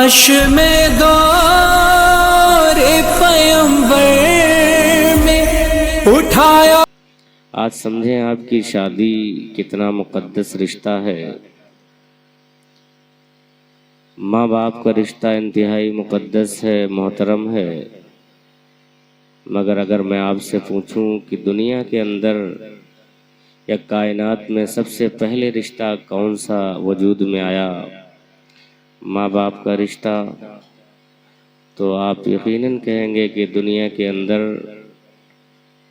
کاش میں دور پیمبر میں اٹھایا۔ آج سمجھیں آپ کی شادی کتنا مقدس رشتہ ہے۔ ماں باپ کا رشتہ انتہائی مقدس ہے، محترم ہے، مگر اگر میں آپ سے پوچھوں کہ دنیا کے اندر یا کائنات میں سب سے پہلے رشتہ کون سا وجود میں آیا، ماں باپ کا رشتہ، تو آپ یقیناً کہیں گے کہ دنیا کے اندر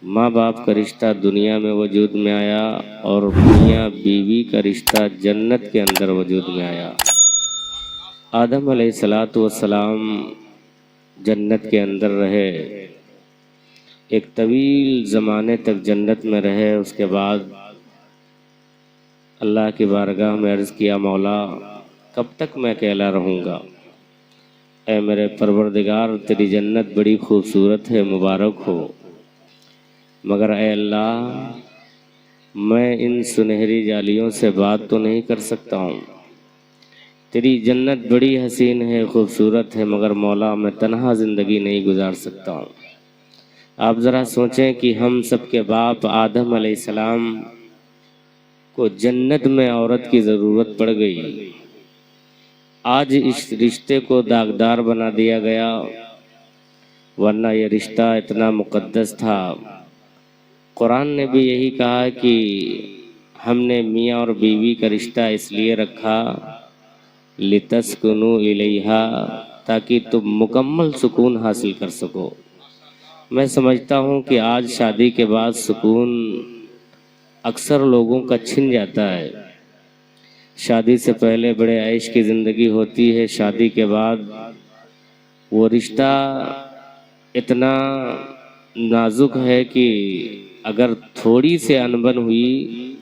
ماں باپ کا رشتہ دنیا میں وجود میں آیا اور میاں بیوی کا رشتہ جنت کے اندر وجود میں آیا۔ آدم علیہ السلام جنت کے اندر رہے، ایک طویل زمانے تک جنت میں رہے۔ اس کے بعد اللہ کی بارگاہ میں عرض کیا، مولا کب تک میں اکیلا رہوں گا؟ اے میرے پروردگار، تیری جنت بڑی خوبصورت ہے، مبارک ہو، مگر اے اللہ میں ان سنہری جالیوں سے بات تو نہیں کر سکتا ہوں۔ تیری جنت بڑی حسین ہے، خوبصورت ہے، مگر مولا میں تنہا زندگی نہیں گزار سکتا ہوں۔ آپ ذرا سوچیں کہ ہم سب کے باپ آدم علیہ السلام کو جنت میں عورت کی ضرورت پڑ گئی، آج اس رشتے کو داغدار بنا دیا گیا، ورنہ یہ رشتہ اتنا مقدس تھا۔ قرآن نے بھی یہی کہا کہ ہم نے میاں اور بیوی کا رشتہ اس لیے رکھا لِتَسْكُنُوا إِلَيْهَا، تاکہ تم مکمل سکون حاصل کر سکو۔ میں سمجھتا ہوں کہ آج شادی کے بعد سکون اکثر لوگوں کا چھن جاتا ہے۔ شادی سے پہلے بڑے عیش کی زندگی ہوتی ہے، شادی کے بعد وہ رشتہ اتنا نازک ہے کہ اگر تھوڑی سے انبن ہوئی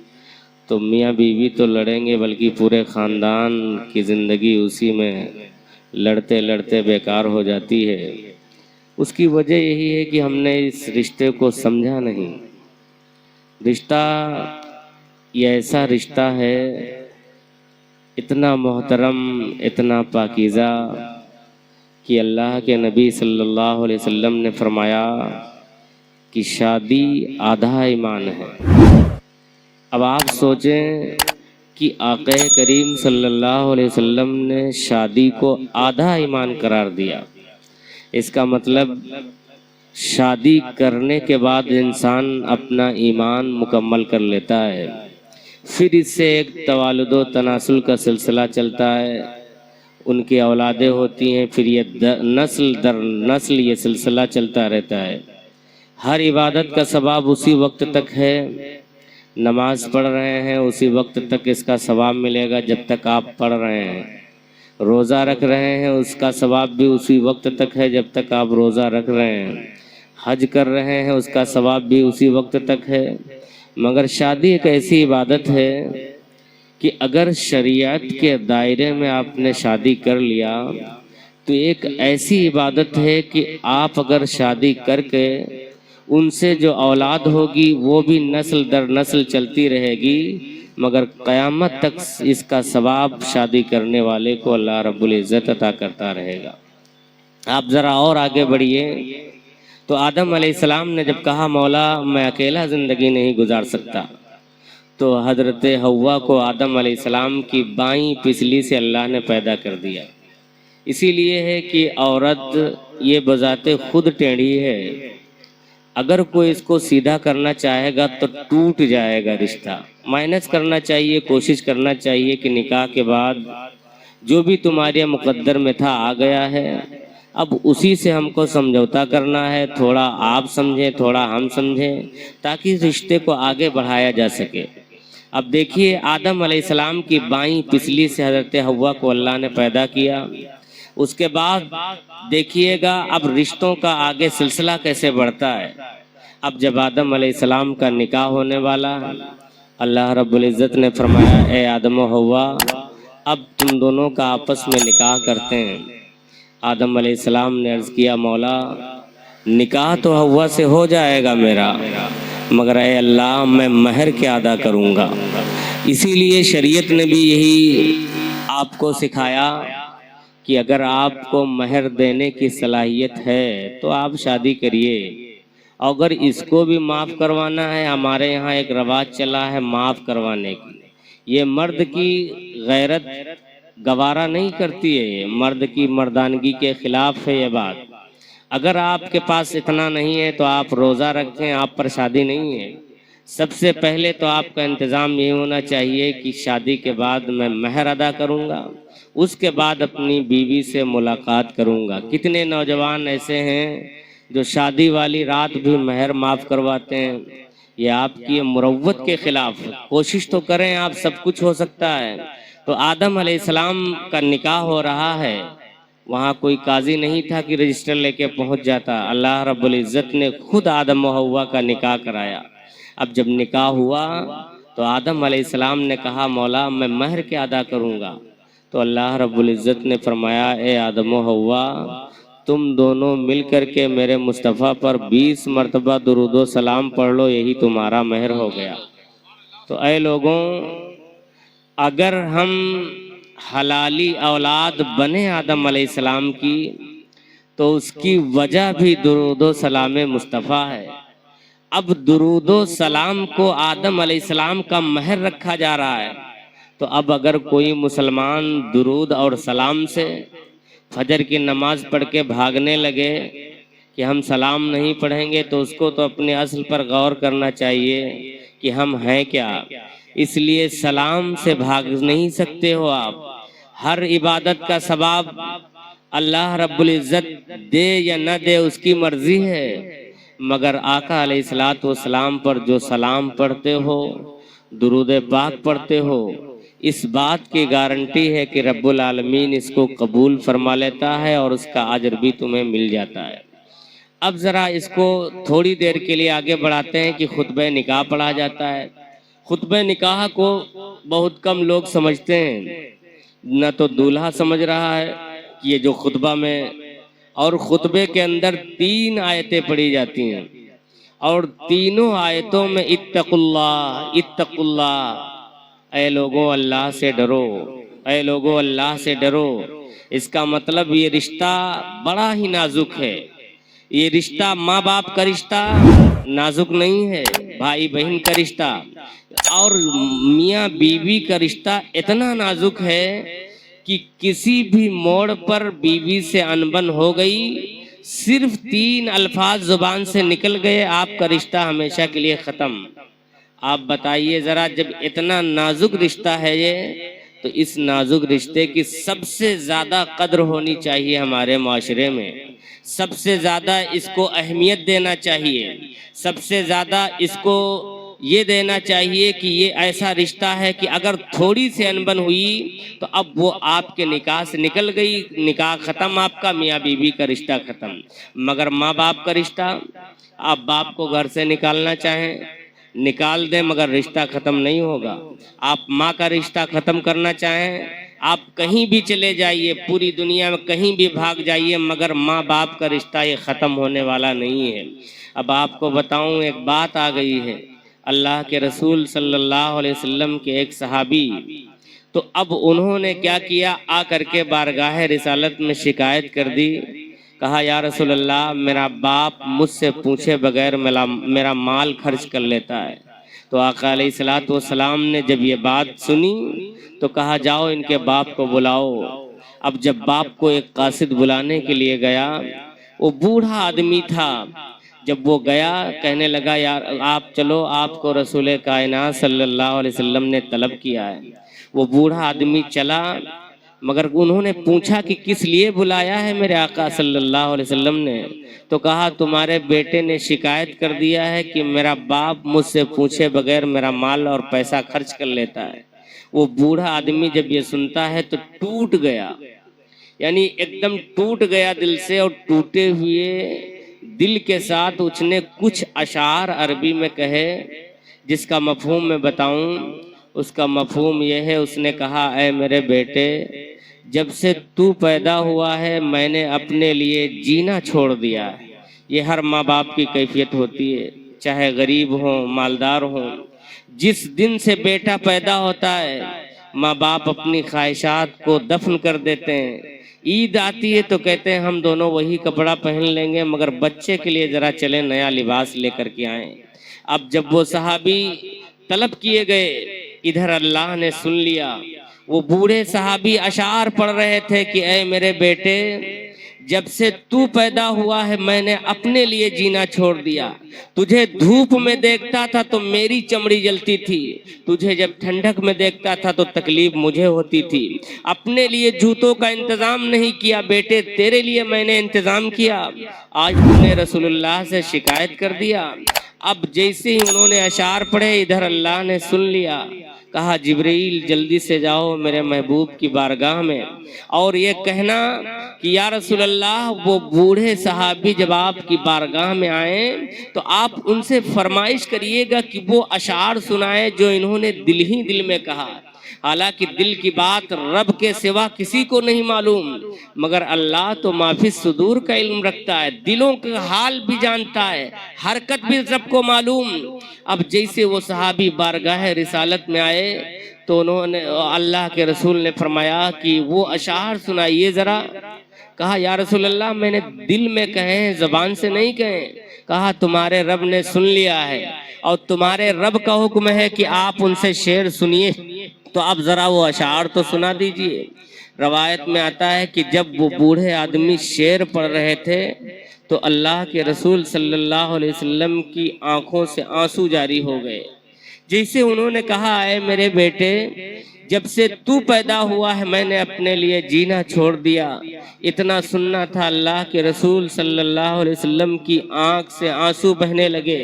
تو میاں بیوی تو لڑیں گے، بلکہ پورے خاندان کی زندگی اسی میں لڑتے لڑتے بیکار ہو جاتی ہے۔ اس کی وجہ یہی ہے کہ ہم نے اس رشتے کو سمجھا نہیں۔ رشتہ یہ ایسا رشتہ ہے، اتنا محترم، اتنا پاکیزہ کہ اللہ کے نبی صلی اللہ علیہ وسلم نے فرمایا کہ شادی آدھا ایمان ہے۔ اب آپ سوچیں کہ آقا کریم صلی اللہ علیہ وسلم نے شادی کو آدھا ایمان قرار دیا، اس کا مطلب شادی کرنے کے بعد انسان اپنا ایمان مکمل کر لیتا ہے، پھر اس سے ایک توالد و تناسل کا سلسلہ چلتا ہے، ان کی اولادیں ہوتی ہیں، پھر یہ نسل در نسل یہ سلسلہ چلتا رہتا ہے۔ ہر عبادت کا ثواب اسی وقت تک ہے، نماز پڑھ رہے ہیں اسی وقت تک اس کا ثواب ملے گا جب تک آپ پڑھ رہے ہیں، روزہ رکھ رہے ہیں اس کا ثواب بھی اسی وقت تک ہے جب تک آپ روزہ رکھ رہے ہیں، حج کر رہے ہیں اس کا ثواب بھی اسی وقت تک ہے۔ مگر شادی ایک ایسی عبادت ہے کہ اگر شریعت کے دائرے میں آپ نے شادی کر لیا تو ایک ایسی عبادت ہے کہ آپ اگر شادی کر کے ان سے جو اولاد ہوگی وہ بھی نسل در نسل چلتی رہے گی، مگر قیامت تک اس کا ثواب شادی کرنے والے کو اللہ رب العزت عطا کرتا رہے گا۔ آپ ذرا اور آگے بڑھیے تو آدم علیہ السلام نے جب کہا مولا میں اکیلا زندگی نہیں گزار سکتا، تو حضرت حوا کو آدم علیہ السلام کی بائیں پسلی سے اللہ نے پیدا کر دیا۔ اسی لیے ہے کہ عورت یہ بذات خود ٹیڑھی ہے، اگر کوئی اس کو سیدھا کرنا چاہے گا تو ٹوٹ جائے گا رشتہ۔ مائنس کرنا چاہیے، کوشش کرنا چاہیے کہ نکاح کے بعد جو بھی تمہارے مقدر میں تھا آ گیا ہے، اب اسی سے ہم کو سمجھوتا کرنا ہے، تھوڑا آپ سمجھیں تھوڑا ہم سمجھیں، تاکہ رشتے کو آگے بڑھایا جا سکے۔ اب دیکھیے آدم علیہ السلام کی بائیں پسلی سے حضرت حوا کو اللہ نے پیدا کیا، اس کے بعد دیکھیے گا اب رشتوں کا آگے سلسلہ کیسے بڑھتا ہے۔ اب جب آدم علیہ السلام کا نکاح ہونے والا، اللہ رب العزت نے فرمایا اے آدم و حوا اب تم دونوں کا آپس میں نکاح کرتے ہیں۔ آدم علیہ السلام نے عرض کیا مولا نکاح تو حوا سے ہو جائے گا میرا، مگر اے اللہ میں مہر کیا ادا کروں گا۔ اسی لیے شریعت نے بھی یہی آپ کو سکھایا کہ اگر آپ کو مہر دینے کی صلاحیت ہے تو آپ شادی کریے، اگر اس کو بھی معاف کروانا ہے، ہمارے یہاں ایک رواج چلا ہے معاف کروانے کی، یہ مرد کی غیرت گوارا نہیں کرتی ہے، یہ مرد کی مردانگی کے خلاف ہے یہ بات۔ اگر آپ کے پاس اتنا نہیں ہے تو آپ روزہ رکھیں، آپ پر شادی نہیں ہے۔ سب سے پہلے تو آپ کا انتظام یہ ہونا چاہیے کہ شادی کے بعد میں مہر ادا کروں گا، اس کے بعد اپنی بیوی سے ملاقات کروں گا۔ کتنے نوجوان ایسے ہیں جو شادی والی رات بھی مہر معاف کرواتے ہیں، یہ آپ کی مروت کے خلاف ہے۔ کوشش تو کریں، آپ سب کچھ ہو سکتا ہے۔ تو آدم علیہ السلام کا نکاح ہو رہا ہے، وہاں کوئی قاضی نہیں تھا کہ رجسٹر لے کے پہنچ جاتا، اللہ رب العزت نے خود آدم و حوا کا نکاح کرایا۔ اب جب نکاح ہوا تو آدم علیہ السلام نے کہا مولا میں مہر کیا ادا کروں گا؟ تو اللہ رب العزت نے فرمایا اے آدم و حوا، تم دونوں مل کر کے میرے مصطفیٰ پر 20 مرتبہ درود و سلام پڑھ لو، یہی تمہارا مہر ہو گیا۔ تو اے لوگوں، اگر ہم حلالی اولاد بنے آدم علیہ السلام کی تو اس کی وجہ بھی درود و سلام مصطفیٰ ہے۔ اب درود و سلام کو آدم علیہ السلام کا مہر رکھا جا رہا ہے، تو اب اگر کوئی مسلمان درود اور سلام سے فجر کی نماز پڑھ کے بھاگنے لگے کہ ہم سلام نہیں پڑھیں گے، تو اس کو تو اپنے اصل پر غور کرنا چاہیے کہ ہم ہیں کیا۔ اس لیے سلام سے بھاگ نہیں سکتے ہو آپ۔ ہر عبادت کا ثواب اللہ رب العزت دے یا نہ دے اس کی مرضی ہے، مگر آقا علیہ الصلوۃ والسلام پر جو سلام پڑھتے ہو، درود پاک پڑھتے ہو، اس بات کی گارنٹی ہے کہ رب العالمین اس کو قبول فرما لیتا ہے اور اس کا اجر بھی تمہیں مل جاتا ہے۔ اب ذرا اس کو تھوڑی دیر کے لیے آگے بڑھاتے ہیں کہ خطبہ نکاح پڑھا جاتا ہے۔ خطبہ نکاح کو بہت کم لوگ سمجھتے ہیں، نہ تو دولہا سمجھ رہا ہے کہ یہ جو خطبہ میں، اور خطبے کے اندر 3 آیتیں پڑھی جاتی ہیں، اور تینوں آیتوں میں اتقوا اللہ اتقوا اللہ، اے لوگوں اللہ سے ڈرو، اے لوگوں اللہ سے ڈرو۔ اس کا مطلب یہ رشتہ بڑا ہی نازک ہے، یہ رشتہ ماں باپ کا رشتہ نازک نہیں ہے، بھائی بہن کا رشتہ اور میاں بیوی کا رشتہ اتنا نازک ہے کہ کسی بھی موڑ پر بیوی سے انبن ہو گئی، صرف 3 الفاظ زبان سے نکل گئے، آپ کا رشتہ ہمیشہ کے لیے ختم۔ آپ بتائیے ذرا، جب اتنا نازک رشتہ ہے یہ، تو اس نازک رشتے کی سب سے زیادہ قدر ہونی چاہیے ہمارے معاشرے میں، سب سے زیادہ اس کو اہمیت دینا چاہیے، سب سے زیادہ اس کو یہ دینا چاہیے کہ یہ ایسا رشتہ ہے کہ اگر تھوڑی سی انبن ہوئی تو اب وہ آپ کے نکاح سے نکل گئی، نکاح ختم، آپ کا میاں بیوی کا رشتہ ختم۔ مگر ماں باپ کا رشتہ، آپ باپ کو گھر سے نکالنا چاہیں نکال دیں مگر رشتہ ختم نہیں ہوگا۔ آپ ماں کا رشتہ ختم کرنا چاہیں، آپ کہیں بھی چلے جائیے، پوری دنیا میں کہیں بھی بھاگ جائیے، مگر ماں باپ کا رشتہ یہ ختم ہونے والا نہیں ہے۔ اب آپ کو بتاؤں، ایک بات آ گئی ہے، اللہ کے رسول صلی اللہ علیہ وسلم کے ایک صحابی، تو اب انہوں نے کیا کیا، آ کر کے بارگاہ رسالت میں شکایت کر دی، کہا یا رسول اللہ میرا باپ مجھ سے پوچھے بغیر میرا مال خرچ کر لیتا ہے۔ تو آقا علیہ الصلوۃ والسلام نے جب یہ بات سنی تو کہا جاؤ ان کے باپ کو بلاؤ۔ اب جب باپ کو ایک قاصد بلانے کے لیے گیا، وہ بوڑھا آدمی تھا، جب وہ گیا کہنے لگا یار آپ چلو، آپ کو رسول کائنات صلی اللہ علیہ وسلم نے طلب کیا ہے۔ وہ بوڑھا آدمی چلا، مگر انہوں نے پوچھا کہ کس لیے بلایا ہے میرے آقا صلی اللہ علیہ وسلم نے؟ تو کہا تمہارے بیٹے نے شکایت کر دیا ہے کہ میرا باپ مجھ سے پوچھے بغیر میرا مال اور پیسہ خرچ کر لیتا ہے۔ وہ بوڑھا آدمی جب یہ سنتا ہے تو ٹوٹ گیا، یعنی ایک دم ٹوٹ گیا دل سے، اور ٹوٹے ہوئے دل کے ساتھ اس نے کچھ اشعار عربی میں کہے، جس کا مفہوم میں بتاؤں۔ اس کا مفہوم یہ ہے، اس نے کہا اے میرے بیٹے، جب سے تو پیدا ہوا ہے میں نے اپنے لیے جینا چھوڑ دیا ہے۔ یہ ہر ماں باپ کی کیفیت ہوتی ہے، چاہے غریب ہوں مالدار ہوں۔ جس دن سے بیٹا پیدا ہوتا ہے ماں باپ اپنی خواہشات کو دفن کر دیتے ہیں. عید آتی ہے تو کہتے ہیں ہم دونوں وہی کپڑا پہن لیں گے مگر بچے کے لیے ذرا چلیں نیا لباس لے کر کے آئیں. اب جب وہ صحابی طلب کیے گئے ادھر اللہ نے سن لیا. وہ بوڑھے صحابی اشعار پڑھ رہے تھے کہ اے میرے بیٹے جب سے تو پیدا ہوا ہے میں نے اپنے لیے جینا چھوڑ دیا. تجھے دھوپ میں دیکھتا تھا تو میری چمڑی جلتی تھی, تجھے جب ٹھنڈک میں دیکھتا تھا تو تکلیف مجھے ہوتی تھی. اپنے لیے جوتوں کا انتظام نہیں کیا بیٹے, تیرے لیے میں نے انتظام کیا. آج تم نے رسول اللہ سے شکایت کر دیا. اب جیسے ہی انہوں نے اشعار پڑھے ادھر اللہ نے سن لیا. کہا جبرائیل جلدی سے جاؤ میرے محبوب کی بارگاہ میں اور یہ کہنا کہ یا رسول اللہ وہ بوڑھے صحابی جب آپ کی بارگاہ میں آئیں تو آپ ان سے فرمائش کریے گا کہ وہ اشعار سنائے جو انہوں نے دل ہی دل میں کہا. حالانکہ دل کی بات رب کے سوا کسی کو نہیں معلوم مگر اللہ تو ما فی الصدور کا علم رکھتا ہے, دلوں کا حال بھی جانتا ہے, حرکت بھی رب کو معلوم. اب جیسے وہ صحابی بارگاہ رسالت میں آئے تو انہوں نے اللہ کے رسول نے فرمایا کہ وہ اشعار سنائیے ذرا. کہا یا رسول اللہ میں نے دل میں کہے ہیں زبان سے نہیں کہے. کہا تمہارے رب نے سن لیا ہے اور تمہارے رب کا حکم ہے کہ آپ ان سے شعر سنیے, تو اب ذرا وہ اشعار تو سنا دیجئے. روایت میں آتا ہے کہ جب وہ بوڑھے آدمی شعر پڑھ رہے تھے تو اللہ کے رسول صلی اللہ علیہ وسلم کی آنکھوں سے آنسو جاری ہو گئے. جیسے انہوں نے کہا اے میرے بیٹے جب سے تو پیدا ہوا ہے میں نے اپنے لیے جینا چھوڑ دیا. اتنا سننا تھا اللہ کے رسول صلی اللہ علیہ وسلم کی آنکھ سے آنسو بہنے لگے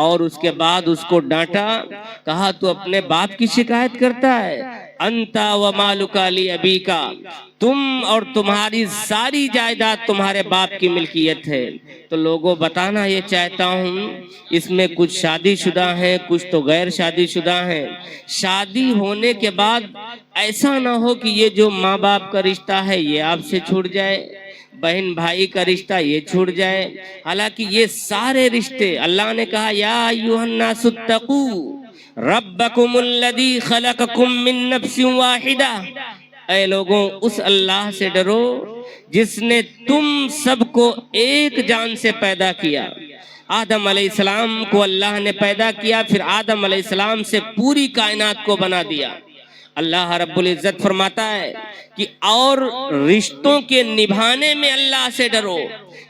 اور اس کے بعد اس کو ڈانٹا. کہا تو اپنے باپ کی شکایت کرتا ہے, انتا و مالک لی ابیکا, تم اور تمہاری ساری جائیداد تمہارے باپ کی ملکیت ہے. تو لوگوں بتانا یہ چاہتا ہوں اس میں کچھ شادی شدہ ہیں کچھ تو غیر شادی شدہ ہیں. شادی ہونے کے بعد ایسا نہ ہو کہ یہ جو ماں باپ کا رشتہ ہے یہ آپ سے چھوٹ جائے, بہن بھائی کا رشتہ یہ چھوٹ جائے. حالانکہ یہ سارے رشتے اللہ نے کہا یا ایھا الناس اتقوا ربکم الذی خلقکم من نفس واحدہ, اے لوگوں اس اللہ سے ڈرو جس نے تم سب کو ایک جان سے پیدا کیا. آدم علیہ السلام کو اللہ نے پیدا کیا, پھر آدم علیہ السلام سے پوری کائنات کو بنا دیا. اللہ رب العزت فرماتا ہے کہ اور رشتوں کے نبھانے میں اللہ سے ڈرو.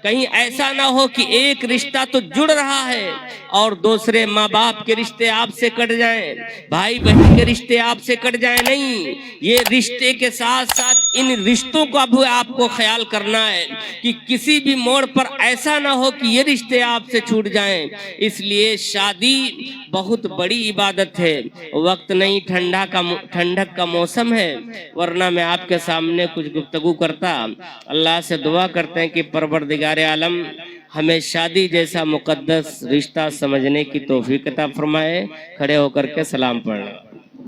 کہیں ایسا نہ ہو کہ ایک رشتہ تو جڑ رہا ہے اور دوسرے ماں باپ کے رشتے آپ سے کٹ جائیں, بھائی بہن کے رشتے آپ سے کٹ جائیں. نہیں, یہ رشتے کے ساتھ ساتھ ان رشتوں کا بھی آپ کو خیال کرنا ہے کہ کسی بھی موڑ پر ایسا نہ ہو کہ یہ رشتے آپ سے چھوٹ جائیں. اس لیے شادی بہت بڑی عبادت ہے. وقت نہیں, ٹھنڈک کا موسم ہے, ورنہ میں آپ کے سامنے کچھ گفتگو کرتا. اللہ سے دعا کرتے ہیں کہ پروردگار عالم ہمیں شادی جیسا مقدس رشتہ سمجھنے کی توفیق عطا فرمائے. کھڑے ہو کر کے سلام پڑھنا.